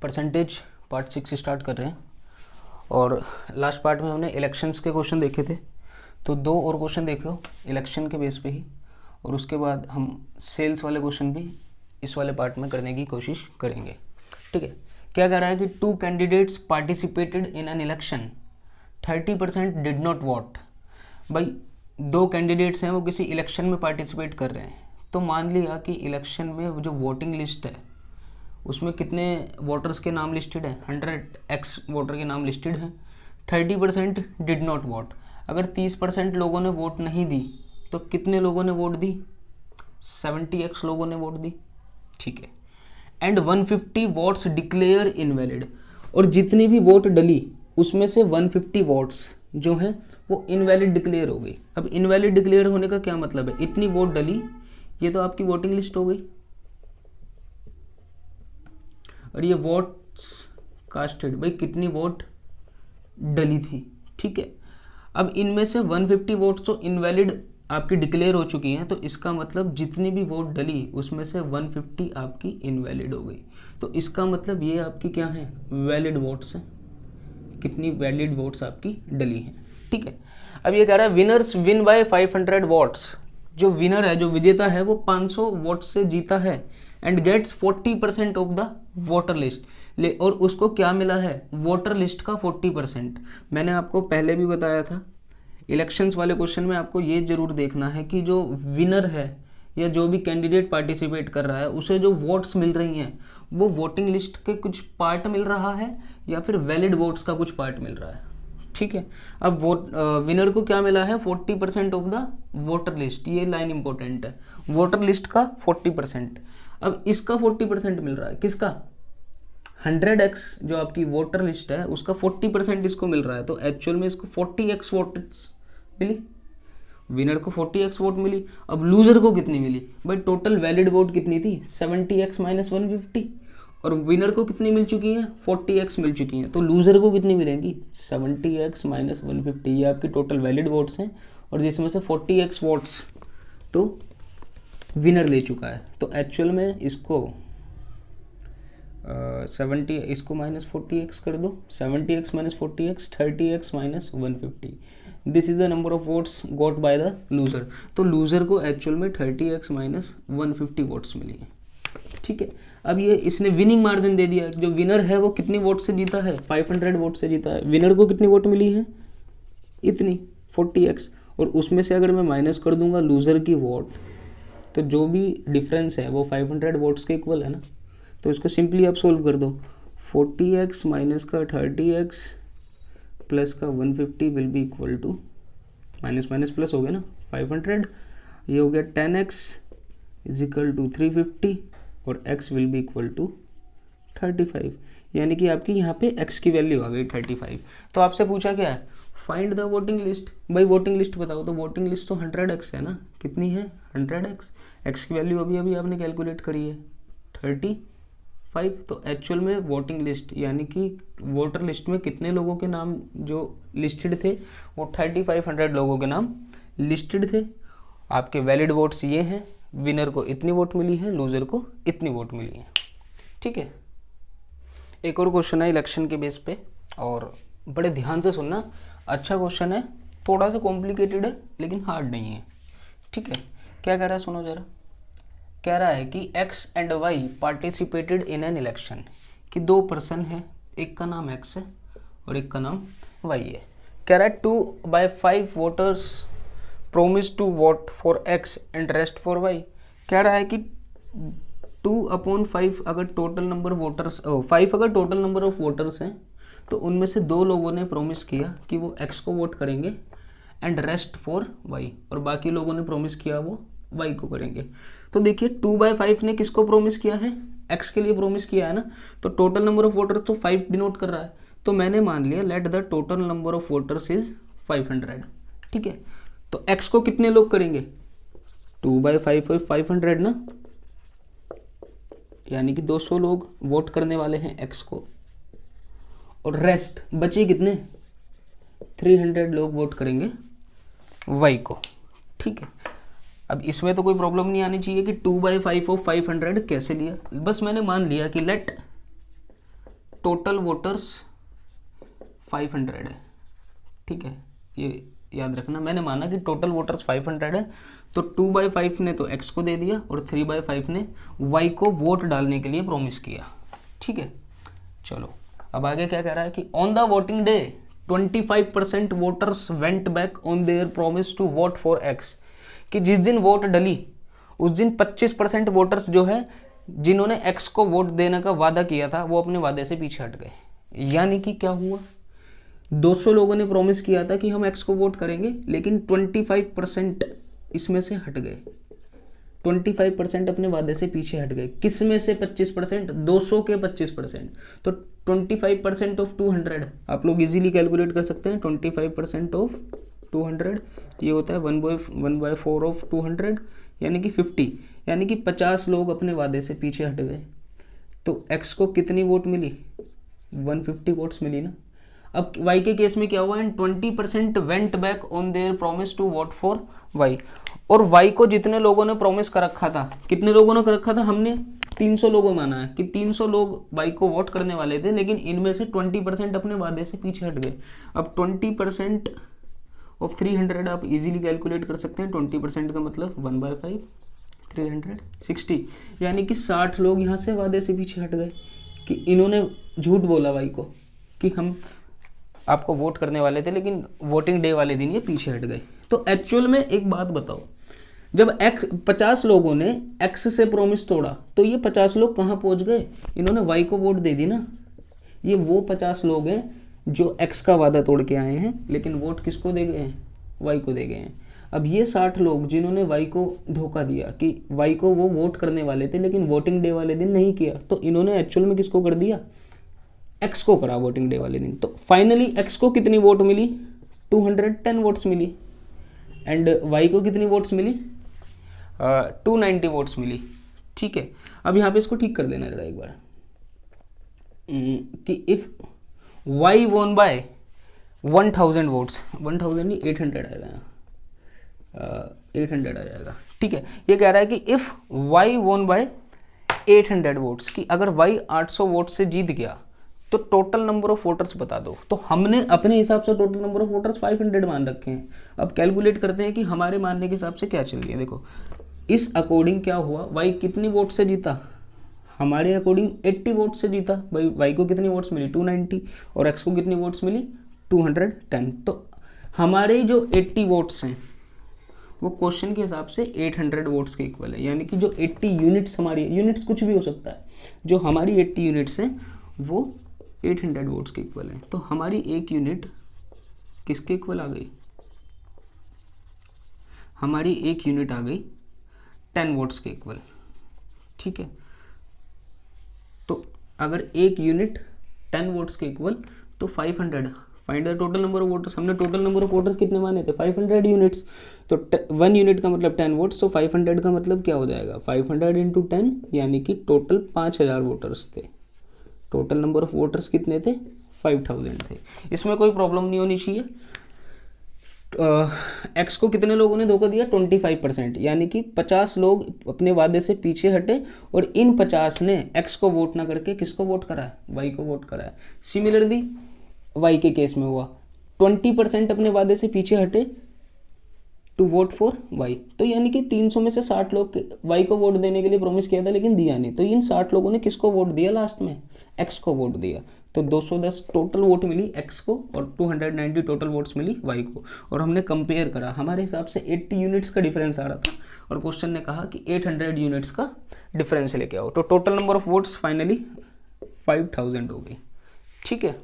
Percentage part 6 start कर रहे हैं। और लास्ट पार्ट में हमने इलेक्शंस के क्वेश्चन देखे थे, तो 2 और क्वेश्चन देखो इलेक्शन के बेस पे ही, और उसके बाद हम सेल्स वाले क्वेश्चन भी इस वाले पार्ट में करने की कोशिश करेंगे। ठीक है, क्या कह रहा है कि 2 candidates participated in an election, 30% did not vote. भाई 2 कैंडिडेट्स हैं, वो किसी इलेक्शन में पार्टिसिपेट कर रहे हैं, तो मान लिया कि इलेक्शन में जो वोटिंग लिस्ट है उसमें कितने वोटर्स के नाम लिस्टेड हैं, 100x वोटर के नाम लिस्टेड हैं, 30% डिड नॉट वोट। अगर 30% लोगों ने वोट नहीं दी तो कितने लोगों ने वोट दी, 70x लोगों ने वोट दी। ठीक है, एंड 150 वोट्स डिक्लेयर इनवैलिड, और जितनी भी वोट डली उसमें से 150 वोट्स जो हैं वो इनवैलिड डिक्लेयर हो गई। अब इनवैलिड डिक्लेयर होने का क्या मतलब है, इतनी वोट डली, ये तो आपकी वोटिंग लिस्ट हो गई, और ये वोट्स कास्टेड, भाई कितनी वोट डली थी। ठीक है, अब इनमें से 150 वोट्स तो इनवैलिड आपकी डिक्लेयर हो चुकी हैं, तो इसका मतलब जितनी भी वोट डली उसमें से 150 आपकी इनवैलिड हो गई। तो इसका मतलब ये आपकी क्या है, वैलिड वोट्स हैं, कितनी वैलिड वोट्स आपकी डली हैं। ठीक है, अब ये कह रहा है विनर्स विन बाय 500 वोट्स, जो विनर है, जो विजेता है, वो 500 वोट से जीता है, and gets 40% of the voter list, और उसको क्या मिला है, वोटर लिस्ट का 40%। मैंने आपको पहले भी बताया था, इलेक्शंस वाले क्वेश्चन में आपको ये जरूर देखना है कि जो विनर है या जो भी कैंडिडेट पार्टिसिपेट कर रहा है उसे जो वोट्स मिल रही हैं वो वोटिंग लिस्ट के कुछ पार्ट मिल रहा है या फिर वैलिड वोट्स का कुछ पार्ट मिल रहा है। ठीक है, अब विनर को क्या मिला है, 40% ऑफ द वोटर लिस्ट, ये लाइन इंपॉर्टेंट है, वोटर लिस्ट का 40%। अब इसका 40% मिल रहा है, किसका, 100x जो आपकी वोटर लिस्ट है उसका 40% इसको मिल रहा है, तो एक्चुअल में इसको 40x वोट्स मिली, विनर को 40x वोट मिली। अब लूजर को कितनी मिली, भाई टोटल वैलिड वोट कितनी थी, 70x माइनस 150, और विनर को कितनी मिल चुकी हैं, 40x मिल चुकी हैं, तो लूजर को कितनी मिलेंगी, 70x माइनस 150। ये आपकी टोटल वैलिड वोट्स हैं, और जिसमें से 40x वोट्स तो विनर ले चुका है। तो एक्चुअल में इसको 70, इसको माइनस 40x कर दो, 70x minus 40x 30x minus 150, this is the number of votes got by the loser. तो लूजर को एक्चुअल में 30x माइनस 150 वोट्स मिली है। ठीक है, अब ये इसने विनिंग मार्जिन दे दिया, जो विनर है वो कितनी वोट से जीता है, 500 वोट से जीता है, विनर को कितनी वोट मिली है, इतनी 40x, और उसमें से अगर मैं माइनस कर दूंगा लूजर की वोट, तो जो भी डिफरेंस है वो 500 वोट्स के इक्वल है ना। तो इसको सिंपली आप सोल्व कर दो, 40x माइनस का 30x प्लस का 150 will be equal to, minus minus plus हो गया ना, 500, ये हो गया 10x इज इक्वल टू 350, और x will be equal to 35, यानी कि आपकी यहाँ पे x की वैल्यू आ गई 35। तो आपसे पूछा क्या है, फाइंड द वोटिंग लिस्ट, भाई वोटिंग लिस्ट बताओ, तो वोटिंग लिस्ट तो 100x है ना, कितनी है 100x, x की वैल्यू अभी अभी आपने कैलकुलेट करी है 35। तो एक्चुअल में वोटिंग लिस्ट यानी कि वोटर लिस्ट में कितने लोगों के नाम जो लिस्टेड थे, वो 3500 लोगों के नाम लिस्टेड थे। आपके वैलिड वोट्स ये हैं, विनर को इतनी वोट मिली है, लूजर को इतनी वोट मिली है। ठीक है, एक और क्वेश्चन है इलेक्शन के बेस पे, और बड़े ध्यान से सुनना, अच्छा क्वेश्चन है, थोड़ा सा कॉम्प्लिकेटेड है लेकिन हार्ड नहीं है। ठीक है, क्या कह रहा है सुनो जरा, कह रहा है कि x and y participated in an election, कि 2 पर्सन है, एक का नाम x है और एक का नाम y है। कह रहा है 2/5 voters promise to vote for x and rest for y। कह रहा है कि 2/5 अगर टोटल नंबर वोटर्स 5 अगर टोटल नंबर ऑफ वोटर्स हैं, तो उनमें से 2 लोगों ने प्रोमिस किया कि वो x को वोट करेंगे एंड रेस्ट फॉर y, और बाकी लोगों ने प्रोमिस किया वो y को करेंगे। तो देखिए 2/5 ने किसको प्रोमिस किया है, x के लिए प्रोमिस किया है ना, तो टोटल नंबर ऑफ वोटर्स तो 5 डिनोट कर रहा है, तो मैंने मान लिया let the total number of voters is 500। ठीक है, तो x को कितने लोग करेंगे, 2/5 और 500 ना, यानी कि 200 लोग वोट करने वाले हैं x को, और रेस्ट बचे कितने, 300 लोग वोट करेंगे y को। ठीक है, अब इसमें तो कोई प्रॉब्लम नहीं आनी चाहिए कि 2/5 ऑफ 500 कैसे लिया, बस मैंने मान लिया कि लेट टोटल वोटर्स 500 है, ठीक है, ये याद रखना। मैंने माना कि टोटल वोटर्स 500 है, तो 2/5 ने तो x को दे दिया और 3/5 ने y को वोट डालने के लिए प्रॉमिस किया, ठीक है। चलो अब आगे क्या कह रहा है कि on the voting day 25% voters went back on their promise to vote for x, कि जिस दिन वोट डली उस दिन 25% वोटर्स जो है जिन्होंने x को वोट देने का वादा किया था वो अपने वादे से पीछे हट गए। यानी कि क्या हुआ, 200 लोगों ने प्रॉमिस किया था कि हम x को वोट करेंगे, लेकिन 25% इसमें से हट गए, 25% अपने वादे से पीछे हट गए। किस में से 25%? 200 के 25%। तो 25% ऑफ 200 आप लोग इजीली कैलकुलेट कर सकते हैं। 25% ऑफ 200 ये होता है 1/4 ऑफ 200, यानी कि 50, यानी कि 50 लोग अपने वादे से पीछे हट गए। तो x को कितनी वोट मिली? 150 वोट्स मिली ना। अब y के केस में क्या हुआ? And 20% went back on their promise to vote for y, और y को जितने लोगों ने प्रॉमिस कर रखा था, कितने लोगों ने कर रखा था? हमने 300 लोगों माना है कि 300 लोग y को वोट करने वाले थे, लेकिन इनमें से 20% अपने वादे से पीछे हट गए। अब 20% ऑफ 300 आप इजीली कैलकुलेट कर सकते हैं। 20% का मतलब 1/5, 360, यानी कि 60 लोग यहाँ से वादे से पीछे हट गए कि इन्होंने झूठ बोला y को कि हम आपको वोट करने वाले थे, लेकिन वोटिंग डे वाले दिन ये पीछे हट गए। तो एक्चुअल में एक बात बताओ, जब 50 लोगों ने x से प्रॉमिस तोड़ा तो ये 50 लोग कहाँ पहुँच गए? इन्होंने y को वोट दे दी ना। ये वो 50 लोग हैं जो x का वादा तोड़ के आए हैं, लेकिन वोट किसको दे गए हैं? y को दे गए हैं। अब ये 60 लोग जिन्होंने y को धोखा दिया कि y को वो वोट करने वाले थे, लेकिन वोटिंग डे वाले दिन नहीं किया, तो इन्होंने एक्चुअल में किसको कर दिया? x को करा वोटिंग डे वाले दिन। तो फाइनली x को कितनी वोट मिली? 210 वोट्स मिली। एंड y को कितनी वोट्स मिली? 290 वोट्स मिली, ठीक है। अब यहाँ पे इसको ठीक कर देना जरा एक बार कि if y won by 1000 votes, 1000 नहीं 800 आएगा, 800 आ जाएगा, ठीक है। ये कह रहा है कि if y won by 800 votes, कि अगर y 800 वोट से जीत गया तो टोटल नंबर ऑफ वोटर्स बता दो। तो हमने अपने हिसाब से टोटल नंबर ऑफ वोटर्स 500 मान रखे हैं। अब कैलकुलेट करते हैं कि हमारे मानने के हिसाब से क्या चल रही है। देखो इस अकॉर्डिंग क्या हुआ, y कितनी वोट से जीता? हमारे अकॉर्डिंग 80 वोट से जीता। भाई y को कितनी वोट्स मिली? 290, और x को कितनी वोट्स मिली? 210। तो हमारे जो 80 वोट्स हैं वो क्वेश्चन के हिसाब से 800 वोट्स के इक्वल है। यानी कि जो 80 यूनिट्स हमारी, यूनिट्स कुछ भी हो सकता है, जो हमारी 80 यूनिट्स हैं वो 800 वोट्स के इक्वल है। तो हमारी एक यूनिट किसके इक्वल आ गई? हमारी एक यूनिट आ गई 10 वोट्स के इक्वल, ठीक है। तो अगर एक यूनिट 10 वोट्स के इक्वल तो 500, find the total number of voters. हमने टोटल नंबर ऑफ वोटर्स कितने माने थे? 500 यूनिट्स। तो 1 यूनिट का मतलब 10 वोट्स, तो 500 का मतलब क्या हो जाएगा? 500 इंटू 10, यानी कि टोटल 5000 वोटर्स थे। टोटल नंबर ऑफ वोटर्स कितने थे? 5000 थे। इसमें कोई प्रॉब्लम नहीं होनी चाहिए। एक्स को कितने लोगों ने धोखा दिया? 25%, यानी कि 50 लोग अपने वादे से पीछे हटे, और इन 50 ने एक्स को वोट ना करके किसको वोट करा है? वाई को वोट करा है। सिमिलरली वाई के केस में हुआ 20% अपने वादे से पीछे हटे टू वोट फॉर वाई। तो यानी कि 300 में से 60 लोग वाई को वोट देने के लिए प्रॉमिस किया था, लेकिन दिया नहीं। तो इन 60 लोगों ने किसको वोट दिया? लास्ट में एक्स को वोट दिया। तो 210 टोटल वोट मिली एक्स को, और 290 टोटल वोट्स मिली वाई को। और हमने कंपेयर करा, हमारे हिसाब से 80 यूनिट्स का डिफरेंस आ रहा था, और क्वेश्चन ने कहा कि 800 यूनिट्स का डिफरेंस लेके आओ। तो total number of votes finally 5000 हो गई, ठीक है।